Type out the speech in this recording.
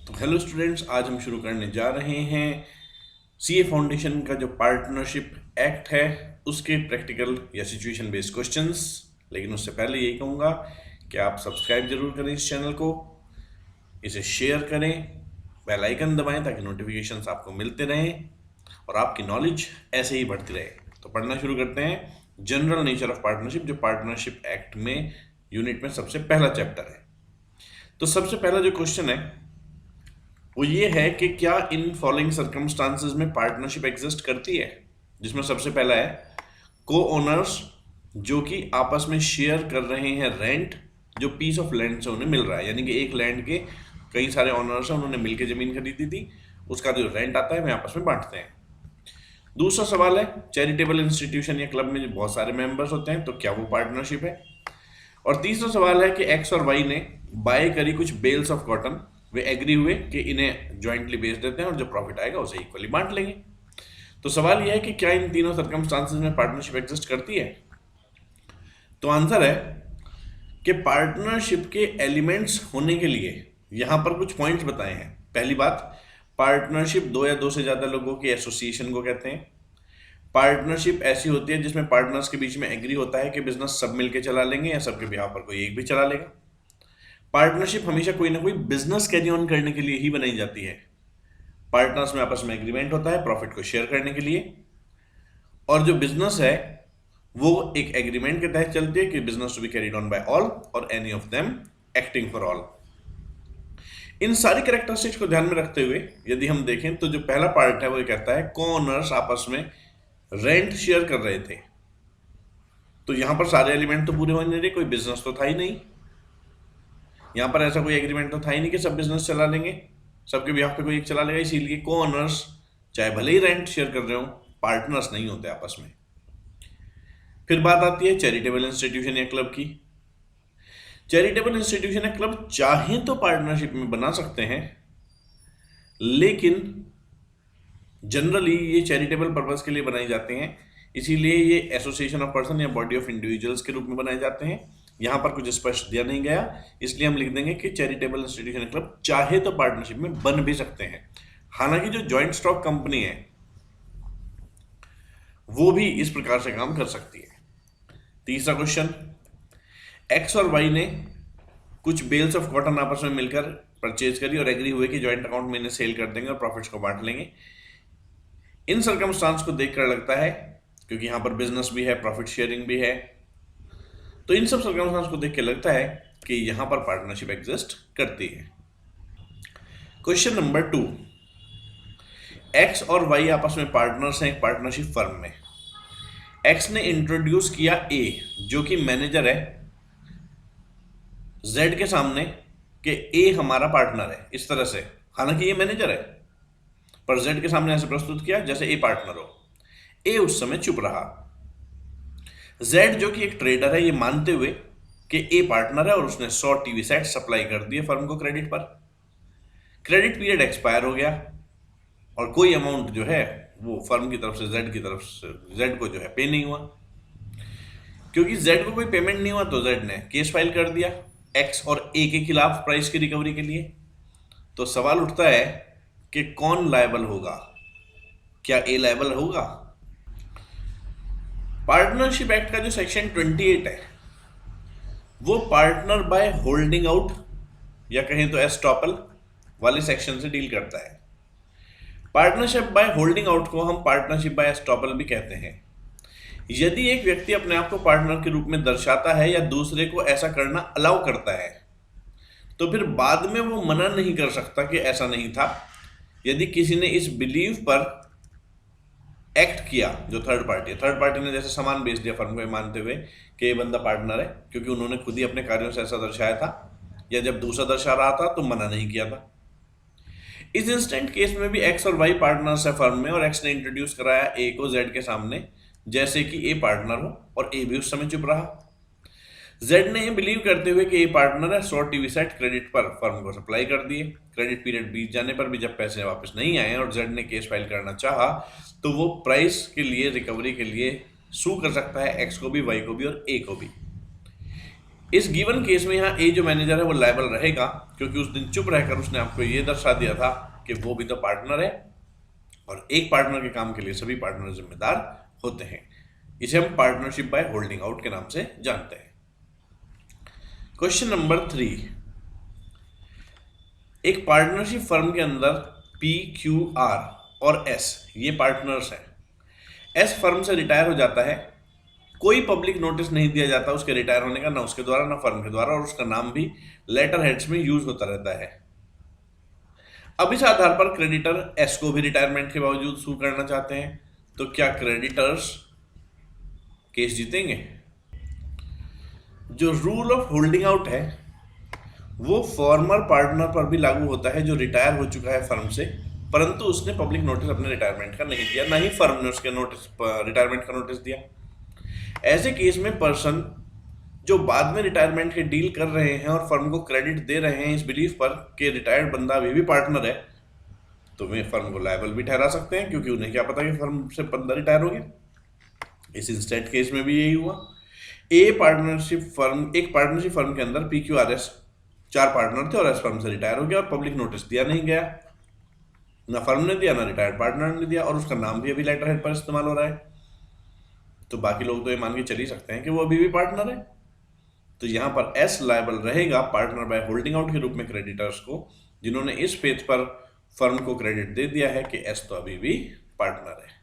तो hello students, आज हम शुरू करने जा रहे हैं सीए फाउंडेशन का जो पार्टनरशिप एक्ट है उसके प्रैक्टिकल या सिचुएशन बेस्ड क्वेश्चंस। लेकिन उससे पहले यही कहूँगा कि आप सब्सक्राइब जरूर करें इस चैनल को, इसे शेयर करें, बेल आइकन दबाएं ताकि नोटिफिकेशंस आपको मिलते रहें और आपकी नॉलेज ऐसे ही बढ़ती रहे। तो पढ़ना शुरू करते हैं। जनरल नेचर ऑफ पार्टनरशिप, जो पार्टनरशिप एक्ट में यूनिट में सबसे पहला चैप्टर है। तो सबसे पहला जो क्वेश्चन है वो ये है कि क्या इन फॉलोइंग सर्कमस्टांसेस में पार्टनरशिप एग्जिस्ट करती है। जिसमें सबसे पहला है को ओनर्स जो कि आपस में शेयर कर रहे हैं रेंट, जो पीस ऑफ लैंड से उन्हें मिल रहा है, यानी कि एक लैंड के कई सारे ओनर्स हैं, उन्होंने मिलकर जमीन खरीदी थी, उसका जो रेंट आता है वे आपस में बांटते हैं। दूसरा सवाल है चैरिटेबल इंस्टीट्यूशन या क्लब में जो बहुत सारे मेंबर्स होते हैं, तो क्या वो पार्टनरशिप है। और तीसरा सवाल है कि एक्स और वाई ने बाय करी कुछ बेल्स ऑफ कॉटन, वे एग्री हुए कि इन्हें ज्वाइंटली बेच देते हैं और जो प्रॉफिट आएगा उसे इक्वली बांट लेंगे। तो सवाल यह है कि क्या इन तीनों सर्कमस्टांसेस में पार्टनरशिप एग्जिस्ट करती है। तो आंसर है कि पार्टनरशिप के एलिमेंट्स होने के लिए यहां पर कुछ पॉइंट्स बताए हैं। पहली बात, पार्टनरशिप दो या दो से ज्यादा लोगों की एसोसिएशन को कहते हैं। पार्टनरशिप ऐसी होती है जिसमें पार्टनर्स के बीच में एग्री होता है कि बिजनेस सब मिलके चला लेंगे या सबके बिहाफ पर कोई एक भी चला लेगा। पार्टनरशिप हमेशा कोई ना कोई बिजनेस कैरी ऑन करने के लिए ही बनाई जाती है। पार्टनर्स में आपस में एग्रीमेंट होता है प्रॉफिट को शेयर करने के लिए, और जो बिजनेस है वो एक एग्रीमेंट के तहत चलती है कि business to be carried on by all और any of them acting for all. इन सारी कैरेक्टरिस्टिक्स को ध्यान में रखते हुए यदि हम देखें तो जो पहला पार्ट है वो ये कहता है को ओनर्स आपस में रेंट शेयर कर रहे थे। तो यहां पर सारे एलिमेंट तो पूरे होने नहीं रहे, कोई बिजनेस तो था ही नहीं, यहां पर ऐसा कोई एग्रीमेंट तो था ही नहीं कि सब बिजनेस चला लेंगे, सबके बिहाफ पे कोई एक चला लेगा। इसीलिए को ओनर्स चाहे भले ही रेंट शेयर कर रहे हो, पार्टनर्स नहीं होते आपस में। फिर बात आती है चैरिटेबल इंस्टीट्यूशन या क्लब की। चैरिटेबल इंस्टीट्यूशन या क्लब चाहे तो पार्टनरशिप में बना सकते हैं, लेकिन जनरली ये चैरिटेबल पर्पज के लिए बनाए जाते हैं, इसीलिए ये एसोसिएशन ऑफ पर्सन या बॉडी ऑफ इंडिविजुअल्स के रूप में बनाए जाते हैं। यहां पर कुछ स्पष्ट दिया नहीं गया, इसलिए हम लिख देंगे कि चैरिटेबल इंस्टीट्यूशन क्लब चाहे तो पार्टनरशिप में बन भी सकते हैं। हालांकि जो जॉइंट स्टॉक कंपनी है वो भी इस प्रकार से काम कर सकती है। तीसरा क्वेश्चन, एक्स और वाई ने कुछ बेल्स ऑफ कॉटन आपस में मिलकर परचेज करी और एग्री हुए कि ज्वाइंट अकाउंट में इन्हें सेल कर देंगे और प्रॉफिट्स को बांट लेंगे। इन सर्कमस्टांस को देखकर लगता है, क्योंकि यहां पर बिजनेस भी है प्रॉफिट शेयरिंग भी है, तो इन सब सर्कमस्टांस को देख के लगता है कि यहां पर पार्टनरशिप एग्जिस्ट करती है। क्वेश्चन नंबर 2, एक्स और वाई आपस में पार्टनर्स हैं एक पार्टनरशिप फर्म में। एक्स ने इंट्रोड्यूस किया ए जो कि मैनेजर है जेड के सामने कि ए हमारा पार्टनर है, इस तरह से। हालांकि ये मैनेजर है पर जेड के सामने ऐसे प्रस्तुत किया जैसे ए पार्टनर हो। ए उस समय चुप रहा। जेड जो कि एक ट्रेडर है, ये मानते हुए कि ए पार्टनर है और उसने 100 टीवी सेट सप्लाई कर दिए फर्म को क्रेडिट पर। क्रेडिट पीरियड एक्सपायर हो गया और कोई अमाउंट जो है वो फर्म की तरफ से जेड को जो है पे नहीं हुआ। क्योंकि जेड को कोई पेमेंट नहीं हुआ तो जेड ने केस फाइल कर दिया एक्स और ए के खिलाफ प्राइस की रिकवरी के लिए। तो सवाल उठता है कि कौन लायबल होगा, क्या ए लायबल होगा। पार्टनरशिप एक्ट का जो सेक्शन 28 है वो पार्टनर बाय होल्डिंग आउट या कहें तो एस्टॉपल वाले सेक्शन से डील करता है। पार्टनरशिप बाय होल्डिंग आउट को हम पार्टनरशिप बाय एस्टॉपल भी कहते हैं। यदि एक व्यक्ति अपने आप को पार्टनर के रूप में दर्शाता है या दूसरे को ऐसा करना अलाउ करता है तो फिर बाद में वो मना नहीं कर सकता कि ऐसा नहीं था। यदि किसी ने इस बिलीव पर एक्ट किया, जो थर्ड पार्टी ने जैसे सामान बेच दिया फर्म को मानते हुए कि ये बंदा पार्टनर है क्योंकि उन्होंने खुद ही अपने कार्यों से ऐसा दर्शाया था, या जब दूसरा दर्शा रहा था तो मना नहीं किया था। इस इंस्टेंट केस में भी एक्स और वाई पार्टनर्स है फर्म में और एक्स ने इंट्रोड्यूस कराया ए को जेड के सामने जैसे कि ए पार्टनर हो और ए भी उस समय चुप रहा। जेड ने बिलीव करते हुए कि ए पार्टनर है 100 टीवी सेट क्रेडिट पर फर्म को सप्लाई कर दिए। क्रेडिट पीरियड बीत जाने पर भी जब पैसे वापस नहीं आए और जेड ने केस फाइल करना चाहा तो वो प्राइस के लिए रिकवरी के लिए सू कर सकता है एक्स को भी, वाई को भी और ए को भी। इस गिवन केस में यहाँ ए जो मैनेजर है वो लायबल रहेगा, क्योंकि उस दिन चुप रहकर उसने आपको ये दर्शा दिया था कि वो भी तो पार्टनर है और एक पार्टनर के काम के लिए सभी पार्टनर जिम्मेदार होते हैं। इसे हम पार्टनरशिप बाय होल्डिंग आउट के नाम से जानते हैं। क्वेश्चन नंबर 3, एक पार्टनरशिप फर्म के अंदर पी, क्यू, आर और एस ये पार्टनर्स हैं। एस फर्म से रिटायर हो जाता है, कोई पब्लिक नोटिस नहीं दिया जाता उसके रिटायर होने का, ना उसके द्वारा ना फर्म के द्वारा, और उसका नाम भी लेटर हेड्स में यूज होता रहता है। अब इस आधार पर क्रेडिटर एस को भी रिटायरमेंट के बावजूद सू करना चाहते हैं, तो क्या क्रेडिटर्स केस जीतेंगे? जो रूल ऑफ होल्डिंग आउट है वो फॉर्मर पार्टनर पर भी लागू होता है जो रिटायर हो चुका है फर्म से, परंतु उसने पब्लिक नोटिस अपने रिटायरमेंट का नहीं दिया, ना ही फर्म ने उसके नोटिस रिटायरमेंट का नोटिस दिया। ऐसे केस में पर्सन जो बाद में रिटायरमेंट के डील कर रहे हैं और फर्म को क्रेडिट दे रहे हैं इस बिलीफ पर कि रिटायर्ड बंदा अभी भी पार्टनर है, तो वे फर्म को लायबल भी ठहरा सकते हैं, क्योंकि उन्हें क्या पता कि फर्म से बंदा रिटायर हो गया। इस इंस्टेंट केस में भी यही हुआ। एक पार्टनरशिप फर्म के अंदर P, Q, R, S 4 partner थे और एस फर्म से रिटायर हो गया और पब्लिक नोटिस दिया नहीं गया, ना फर्म ने दिया ना रिटायर्ड पार्टनर ने दिया, और उसका नाम भी अभी लेटर हेड पर इस्तेमाल हो रहा है, तो बाकी लोग तो ये मान के चल ही सकते हैं कि वो अभी भी पार्टनर है। तो यहां पर एस लायबल रहेगा पार्टनर बाय होल्डिंग आउट के रूप में क्रेडिटर्स को, जिन्होंने इस फेज पर फर्म को क्रेडिट दे दिया है कि एस तो अभी भी पार्टनर है।